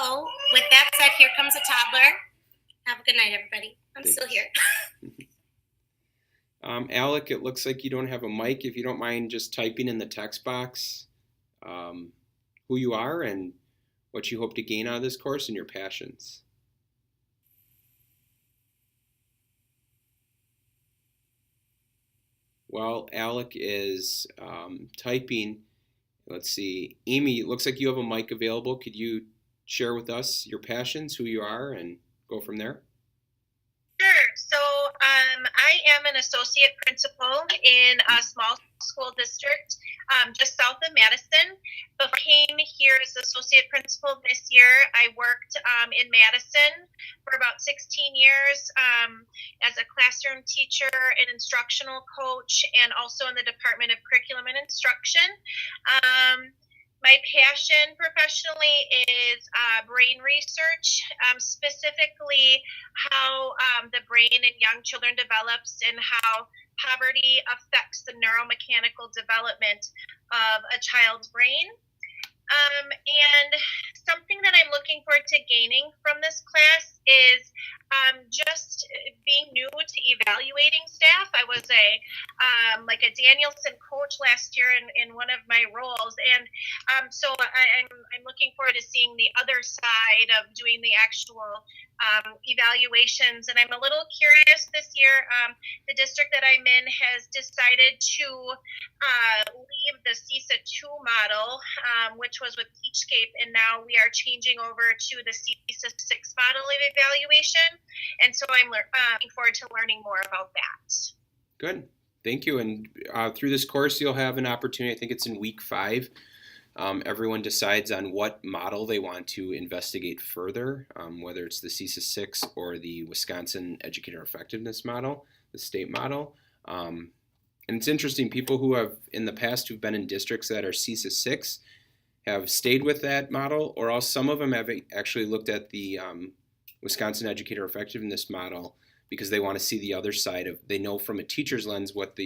So with that said, here comes a toddler. Have a good night, everybody. I'm Thanks. still here. Alec, it looks like you don't have a mic. If you don't mind just typing in the text box who you are and what you hope to gain out of this course and your passions. While Alec is typing, let's see, Amy, it looks like you have a mic available. Could you share with us your passions, who you are, and go from there? Sure. So I am an associate principal in a small school district just south of Madison. Before I came here as associate principal this year, I worked in Madison for about 16 years as a classroom teacher, an instructional coach, and also in the Department of Curriculum and Instruction. My passion professionally is brain research, specifically how the brain in young children develops and how poverty affects the neuromechanical development of a child's brain. And something that I'm looking forward to gaining from this class is just being new to evaluating staff. I was a Danielson coach last year in one of my roles, and so I'm looking forward to seeing the other side of doing the actual evaluations. And I'm a little curious this year. The district that I'm in has decided to leave the CISA 2 model, which was with Teachscape, and now we are changing over to the CISA 6 model of evaluation. And so I'm looking forward to learning more about that. Good. Thank you. And through this course, you'll have an opportunity, I think it's in week 5. Everyone decides on what model they want to investigate further, whether it's the CISA 6 or the Wisconsin Educator Effectiveness Model, the state model. And it's interesting, people who have in the past who've been in districts that are CISA 6 have stayed with that model, or else some of them have actually looked at the Wisconsin Educator Effectiveness Model because they want to see the other side of, they know from a teacher's lens what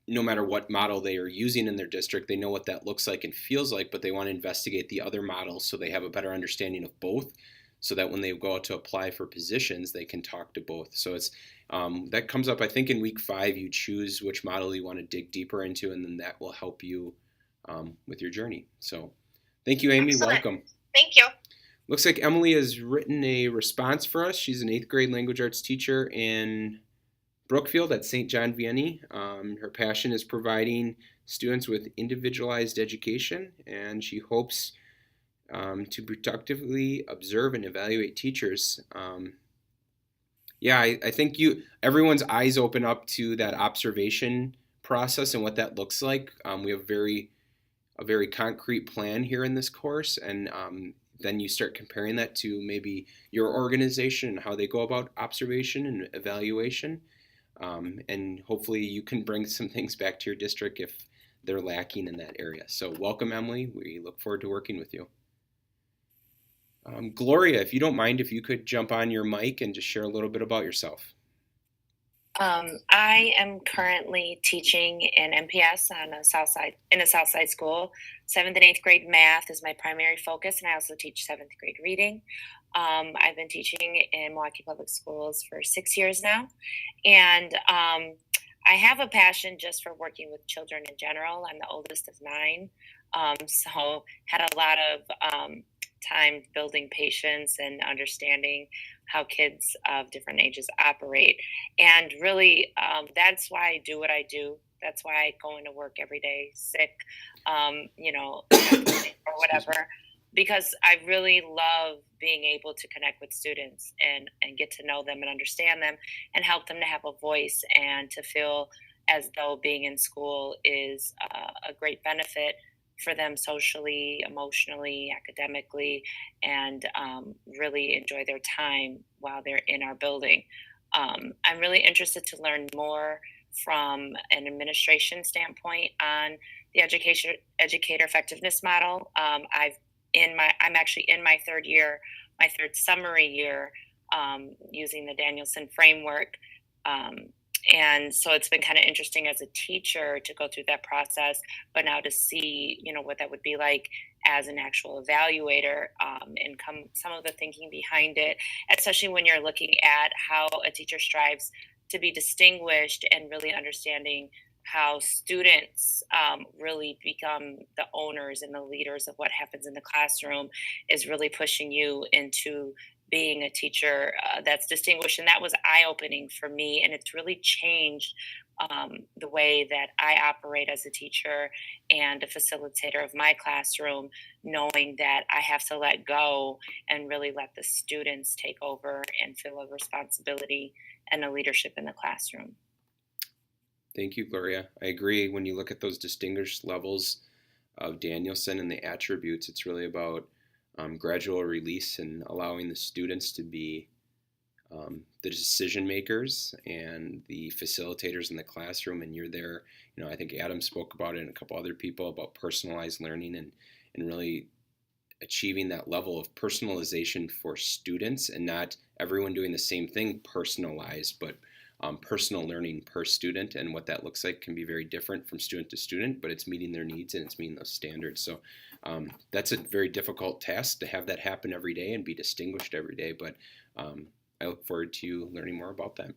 no matter what model they are using in their district, they know what that looks like and feels like, but they want to investigate the other models so they have a better understanding of both, so that when they go out to apply for positions, they can talk to both. So it's that comes up, I think, in week 5. You choose which model you want to dig deeper into, and then that will help you with your journey. So thank you, Amy. Excellent. Welcome. Thank you. Looks like Emily has written a response for us. She's an 8th grade language arts teacher in Brookfield at St. John Vianney. Her passion is providing students with individualized education, and she hopes to productively observe and evaluate teachers. I think everyone's eyes open up to that observation process and what that looks like. We have a very concrete plan here in this course, and then you start comparing that to maybe your organization and how they go about observation and evaluation. And hopefully you can bring some things back to your district if they're lacking in that area. So welcome, Emily. We look forward to working with you. Gloria, if you don't mind, if you could jump on your mic and just share a little bit about yourself. I am currently teaching in MPS in a Southside school. 7th and 8th grade math is my primary focus, and I also teach 7th grade reading. I've been teaching in Milwaukee Public Schools for 6 years now, and I have a passion just for working with children in general. I'm the oldest of 9, so had a lot of time building patience and understanding how kids of different ages operate. And really, that's why I do what I do. That's why I go into work every day sick, or whatever, because I really love being able to connect with students and get to know them and understand them and help them to have a voice and to feel as though being in school is a great benefit for them socially, emotionally, academically, and really enjoy their time while they're in our building. I'm really interested to learn more from an administration standpoint on the educator effectiveness model. I'm actually in my 3rd year, my 3rd summary year, using the Danielson framework. And so it's been kind of interesting as a teacher to go through that process, but now to see, what that would be like as an actual evaluator, and some of the thinking behind it, especially when you're looking at how a teacher strives to be distinguished and really understanding how students really become the owners and the leaders of what happens in the classroom is really pushing you into being a teacher that's distinguished. And that was eye-opening for me, and it's really changed the way that I operate as a teacher and a facilitator of my classroom, knowing that I have to let go and really let the students take over and feel a responsibility and a leadership in the classroom. Thank you, Gloria. I agree. When you look at those distinguished levels of Danielson and the attributes, it's really about gradual release and allowing the students to be the decision makers and the facilitators in the classroom. And you're there, I think Adam spoke about it and a couple other people about personalized learning and really achieving that level of personalization for students, and not everyone doing the same thing personalized, but personal learning per student. And what that looks like can be very different from student to student, but it's meeting their needs and it's meeting those standards. So that's a very difficult task to have that happen every day and be distinguished every day. But I look forward to learning more about that.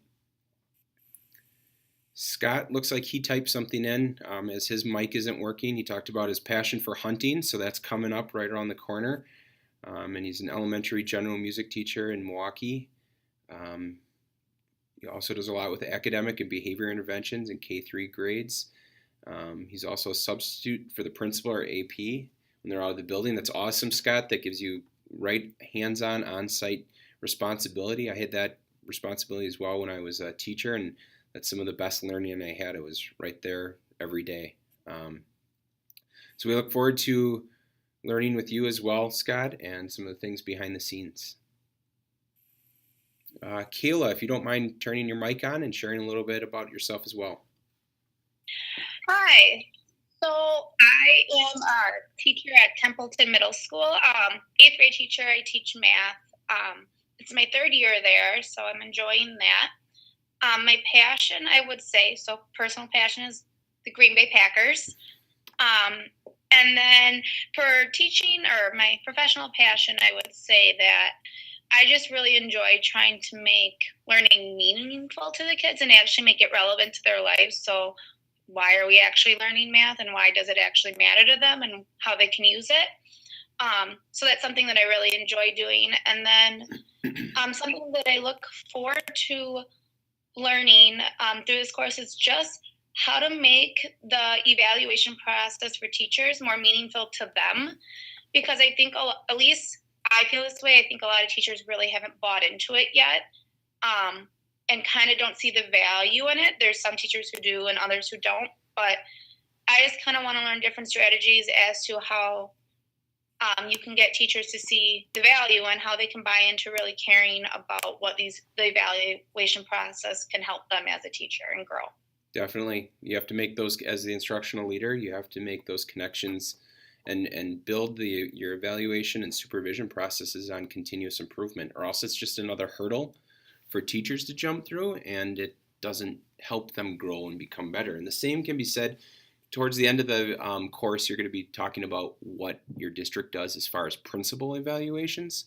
Scott looks like he typed something in as his mic isn't working. He talked about his passion for hunting, so that's coming up right around the corner. And he's an elementary general music teacher in Milwaukee. He also does a lot with academic and behavior interventions in K-3 grades. He's also a substitute for the principal or AP when they're out of the building. That's awesome, Scott. That gives you right hands-on, on-site responsibility. I had that responsibility as well when I was a teacher, and that's some of the best learning I had. It was right there every day. So we look forward to learning with you as well, Scott, and some of the things behind the scenes. Kayla, if you don't mind turning your mic on and sharing a little bit about yourself as well. Hi. So I am a teacher at Templeton Middle School, 8th grade teacher. I teach math. It's my 3rd year there, so I'm enjoying that. My passion, I would say, so personal passion is the Green Bay Packers. And then for teaching, or my professional passion, I would say that I just really enjoy trying to make learning meaningful to the kids and actually make it relevant to their lives. So why are we actually learning math, and why does it actually matter to them, and how they can use it? So that's something that I really enjoy doing. And then something that I look forward to learning through this course is just how to make the evaluation process for teachers more meaningful to them. Because I think, at least I feel this way, I think a lot of teachers really haven't bought into it yet, and kind of don't see the value in it. There's some teachers who do and others who don't, but I just kind of want to learn different strategies as to how you can get teachers to see the value and how they can buy into really caring about what the evaluation process can help them as a teacher and grow. Definitely. You have to make those, as the instructional leader, you have to make those connections and build your evaluation and supervision processes on continuous improvement, or else it's just another hurdle for teachers to jump through, and it doesn't help them grow and become better. And the same can be said towards the end of the course. You're going to be talking about what your district does as far as principal evaluations.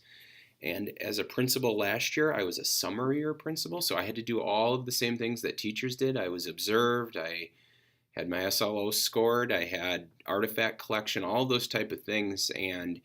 And as a principal last year, I was a summer year principal, so I had to do all of the same things that teachers did. I was observed, I had my SLO scored, I had artifact collection, all those type of things. And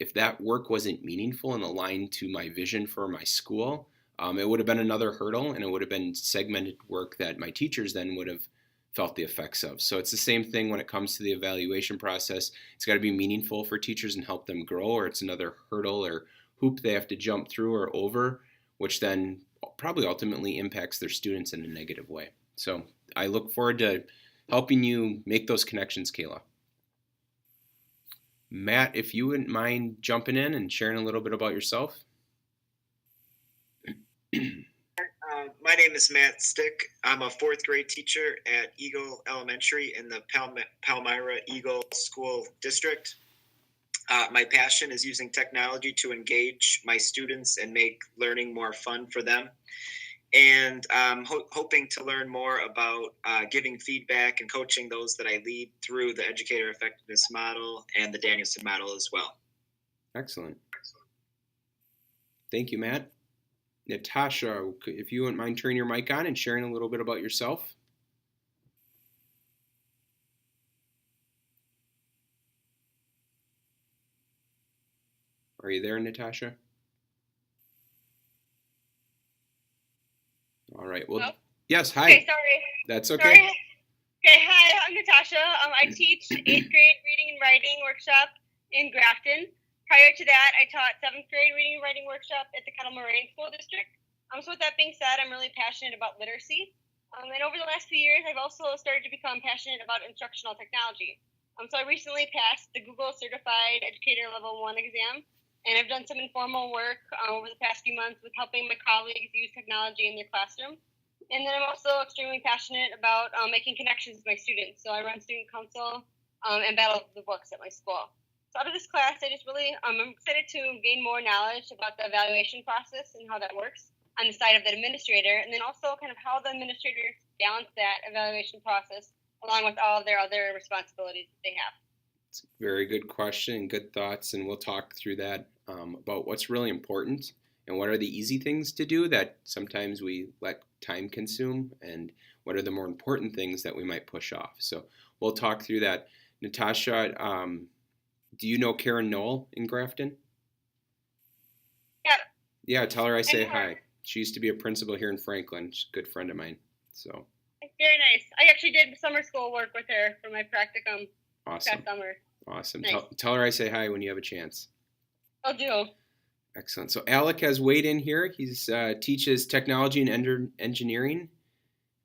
if that work wasn't meaningful and aligned to my vision for my school, it would have been another hurdle, and it would have been segmented work that my teachers then would have felt the effects of. So it's the same thing when it comes to the evaluation process. It's got to be meaningful for teachers and help them grow, or it's another hurdle or hoop they have to jump through or over, which then probably ultimately impacts their students in a negative way. So I look forward to helping you make those connections, Kayla. Matt, if you wouldn't mind jumping in and sharing a little bit about yourself. My name is Matt Stick. I'm a 4th grade teacher at Eagle Elementary in the Palmyra Eagle School District. My passion is using technology to engage my students and make learning more fun for them. and hoping to learn more about giving feedback and coaching those that I lead through the educator effectiveness model and the Danielson model as well. Excellent. Thank you, Matt. Natasha, if you wouldn't mind turning your mic on and sharing a little bit about yourself. Are you there, Natasha? All right. Well, Hello? yes. Hi. Okay, sorry. That's okay. Sorry. Okay, hi, I'm Natasha. I teach 8th grade reading and writing workshop in Grafton. Prior to that, I taught 7th grade reading and writing workshop at the Kettle Moraine School District. So with that being said, I'm really passionate about literacy. And over the last few years, I've also started to become passionate about instructional technology. So I recently passed the Google Certified Educator Level 1 exam, and I've done some informal work over the past few months with helping my colleagues use technology in their classroom. And then I'm also extremely passionate about making connections with my students. So I run student council and battle the books at my school. So out of this class, I just really, I'm excited to gain more knowledge about the evaluation process and how that works on the side of the administrator, and then also kind of how the administrators balance that evaluation process along with all of their other responsibilities that they have. It's a very good question and good thoughts, and we'll talk through that about what's really important and what are the easy things to do that sometimes we let time consume, and what are the more important things that we might push off. So we'll talk through that. Natasha, do you know Karen Knoll in Grafton? Yeah. Yeah, tell her I say hi. She used to be a principal here in Franklin. She's a good friend of mine. So very nice. I actually did summer school work with her for my practicum awesome. last summer. Awesome. Nice. Tell her I say hi when you have a chance. I'll do. Excellent. So Alec has weighed in here. He's teaches technology and engineering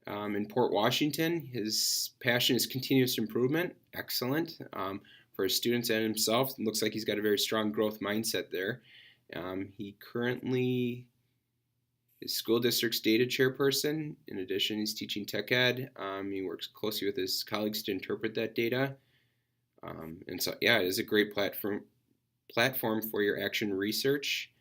in Port Washington. His passion is continuous improvement. Excellent. For his students and himself. It looks like he's got a very strong growth mindset there. He currently is school district's data chairperson. In addition, he's teaching tech ed. He works closely with his colleagues to interpret that data. And so, yeah, it is a great platform for your action research.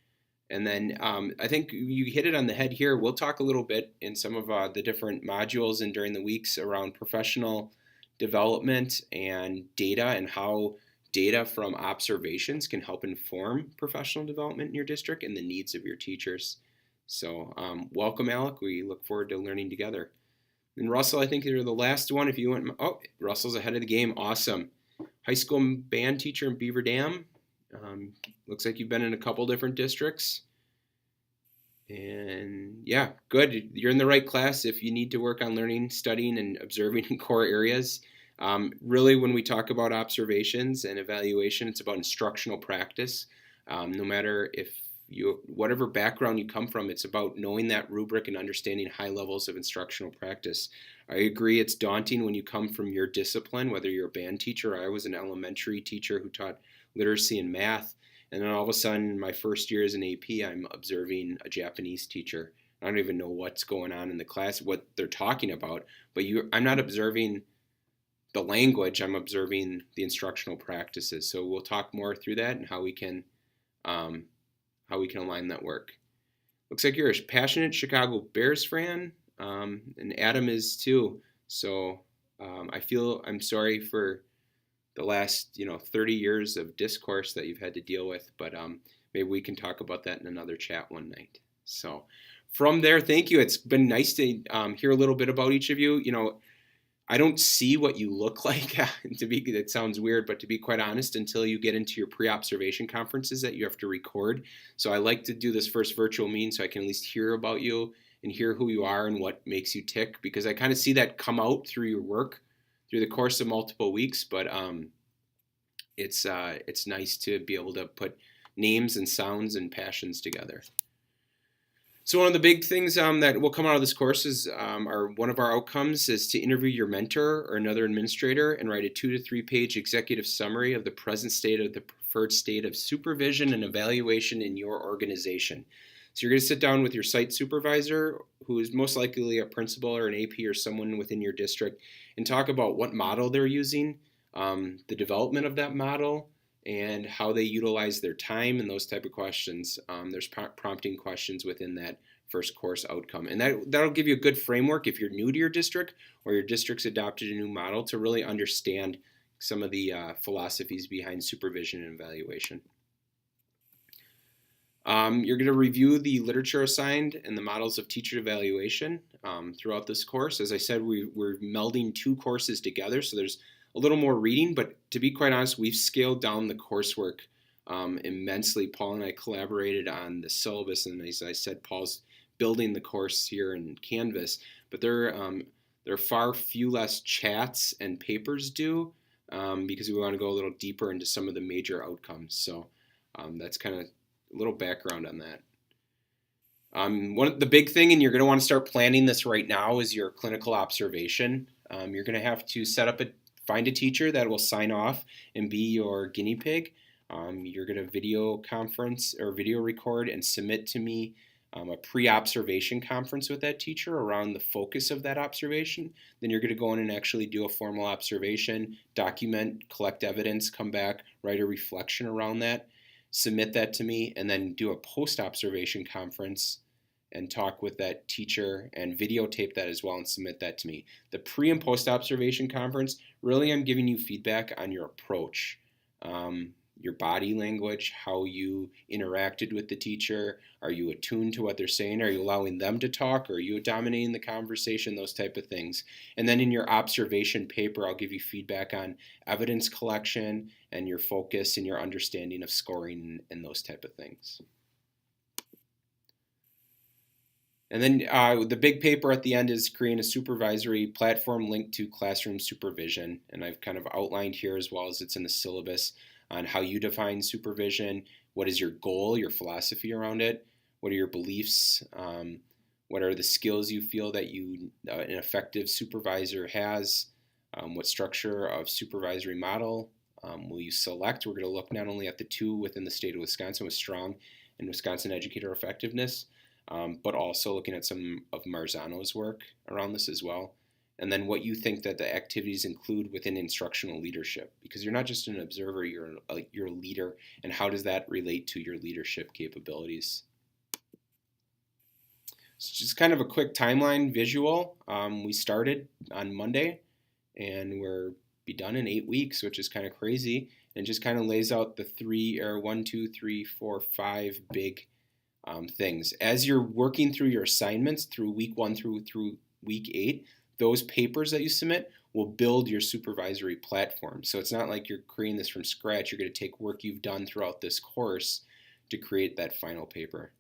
And then I think you hit it on the head here. We'll talk a little bit in some of the different modules and during the weeks around professional development and data, and how data from observations can help inform professional development in your district and the needs of your teachers. So welcome, Alec. We look forward to learning together. And Russell, I think you're the last one. If you want, oh, Russell's ahead of the game. Awesome. High school band teacher in Beaver Dam. Looks like you've been in a couple different districts. And yeah, good. You're in the right class if you need to work on learning, studying, and observing in core areas. Really, when we talk about observations and evaluation, it's about instructional practice. No matter if whatever background you come from, it's about knowing that rubric and understanding high levels of instructional practice. I agree it's daunting when you come from your discipline, whether you're a band teacher. I was an elementary teacher who taught literacy and math, and then all of a sudden, my first year as an AP, I'm observing a Japanese teacher. I don't even know what's going on in the class, what they're talking about, but I'm not observing the language, I'm observing the instructional practices. So we'll talk more through that and how we can align that work. Looks like you're a passionate Chicago Bears fan, and Adam is too. So I'm sorry for the last 30 years of discourse that you've had to deal with, but maybe we can talk about that in another chat one night. So from there, thank you. It's been nice to hear a little bit about each of you. I don't see what you look like. That sounds weird, but to be quite honest, until you get into your pre-observation conferences that you have to record. So I like to do this first virtual meeting so I can at least hear about you and hear who you are and what makes you tick, because I kind of see that come out through your work through the course of multiple weeks. But it's nice to be able to put names and sounds and passions together. So one of the big things that will come out of this course is one of our outcomes is to interview your mentor or another administrator and write a 2 to 3 page executive summary of the present state of the preferred state of supervision and evaluation in your organization. So you're going to sit down with your site supervisor, who is most likely a principal or an AP or someone within your district, and talk about what model they're using, the development of that model, and how they utilize their time and those type of questions. There's prompting questions within that first course outcome. And that'll give you a good framework if you're new to your district or your district's adopted a new model to really understand some of the philosophies behind supervision and evaluation. You're going to review the literature assigned and the models of teacher evaluation throughout this course. As I said, we're melding 2 courses together, so there's a little more reading, but to be quite honest, we've scaled down the coursework immensely. Paul and I collaborated on the syllabus, and as I said, Paul's building the course here in Canvas, but there are far few less chats and papers due because we want to go a little deeper into some of the major outcomes. So that's kind of a little background on that. The big thing, and you're going to want to start planning this right now, is your clinical observation. You're going to have to find a teacher that will sign off and be your guinea pig. You're going to video conference or video record and submit to me a pre-observation conference with that teacher around the focus of that observation. Then you're going to go in and actually do a formal observation, document, collect evidence, come back, write a reflection around that, submit that to me, and then do a post-observation conference and talk with that teacher and videotape that as well and submit that to me. The pre and post-observation conference, really I'm giving you feedback on your approach, your body language, how you interacted with the teacher. Are you attuned to what they're saying? Are you allowing them to talk? Are you dominating the conversation? Those type of things. And then in your observation paper, I'll give you feedback on evidence collection and your focus and your understanding of scoring and those type of things. And then the big paper at the end is creating a supervisory platform linked to classroom supervision. And I've kind of outlined here, as well as it's in the syllabus, on how you define supervision, what is your goal, your philosophy around it, what are your beliefs, what are the skills you feel that an effective supervisor has, what structure of supervisory model will you select. We're going to look not only at the 2 within the state of Wisconsin with strong and Wisconsin educator effectiveness, but also looking at some of Marzano's work around this as well. And then what you think that the activities include within instructional leadership, because you're not just an observer, you're a leader, and how does that relate to your leadership capabilities? So just kind of a quick timeline visual. We started on Monday, and we're be done in 8 weeks, which is kind of crazy, and just kind of lays out the 5 big things. As you're working through your assignments through week 1 through week 8, those papers that you submit will build your supervisory platform. So it's not like you're creating this from scratch. You're going to take work you've done throughout this course to create that final paper.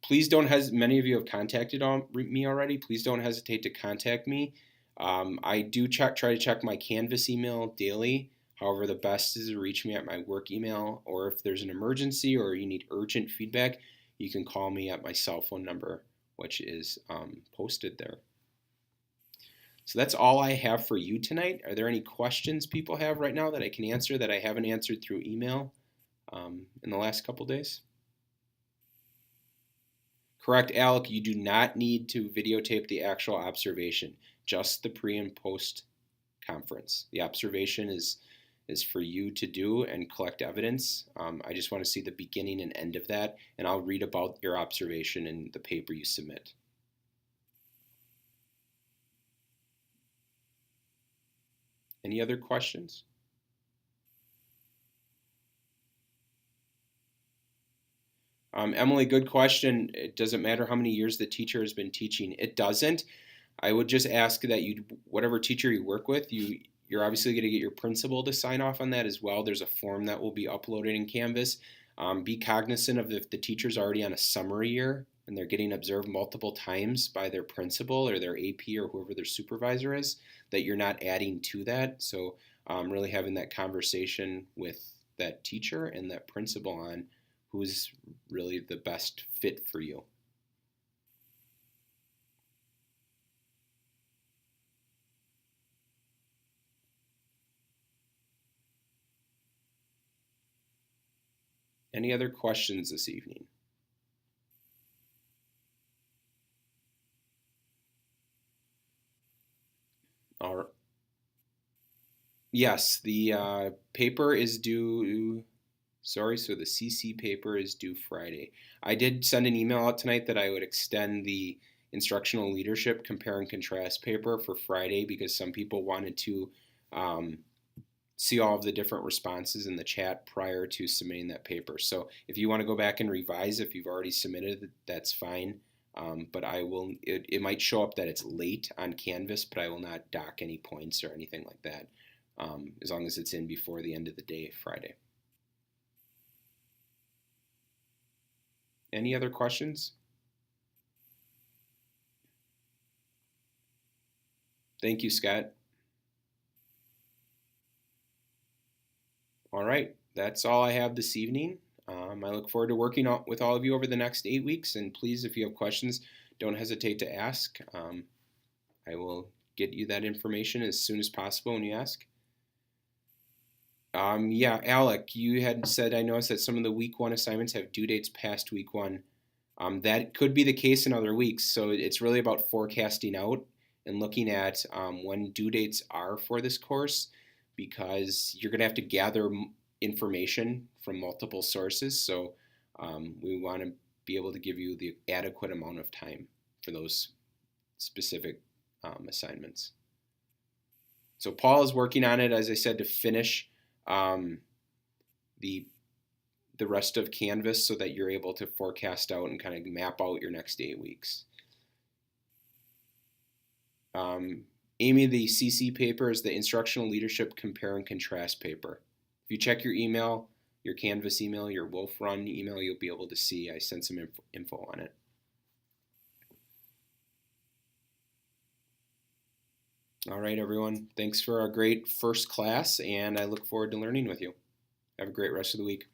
Please don't hesitate. Many of you have contacted me already. Please don't hesitate to contact me. I do try to check my Canvas email daily. However, the best is to reach me at my work email, or if there's an emergency or you need urgent feedback, you can call me at my cell phone number, which is posted there. So that's all I have for you tonight. Are there any questions people have right now that I can answer that I haven't answered through email in the last couple days? Correct, Alec, you do not need to videotape the actual observation, just the pre and post conference. The observation is for you to do and collect evidence. I just want to see the beginning and end of that, and I'll read about your observation in the paper you submit. Any other questions? Emily, good question. It doesn't matter how many years the teacher has been teaching. It doesn't. I would just ask that whatever teacher you work with, you're obviously going to get your principal to sign off on that as well. There's a form that will be uploaded in Canvas. Be cognizant of if the teacher's already on a summary year and they're getting observed multiple times by their principal or their AP or whoever their supervisor is, that you're not adding to that. So really having that conversation with that teacher and that principal on who's really the best fit for you. Any other questions this evening? All right. Yes, the paper is due. Sorry, so the CC paper is due Friday. I did send an email out tonight that I would extend the instructional leadership compare and contrast paper for Friday because some people wanted to um, see all of the different responses in the chat prior to submitting that paper. So if you want to go back and revise, if you've already submitted it, that's fine. But I will. It might show up that it's late on Canvas, but I will not dock any points or anything like that, as long as it's in before the end of the day, Friday. Any other questions? Thank you, Scott. All right, that's all I have this evening. I look forward to working with all of you over the next 8 weeks, and please, if you have questions, don't hesitate to ask. I will get you that information as soon as possible when you ask. Yeah, Alec, you had said, I noticed that some of the week 1 assignments have due dates past week 1. That could be the case in other weeks, so it's really about forecasting out and looking at when due dates are for this course, because you're going to have to gather information from multiple sources, so we want to be able to give you the adequate amount of time for those specific assignments. So Paul is working on it, as I said, to finish the rest of Canvas so that you're able to forecast out and kind of map out your next 8 weeks. Amy, the CC paper is the Instructional Leadership Compare and Contrast paper. If you check your email, your Canvas email, your Wolf Run email, you'll be able to see I sent some info on it. All right, everyone. Thanks for a great first class, and I look forward to learning with you. Have a great rest of the week.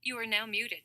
You are now muted.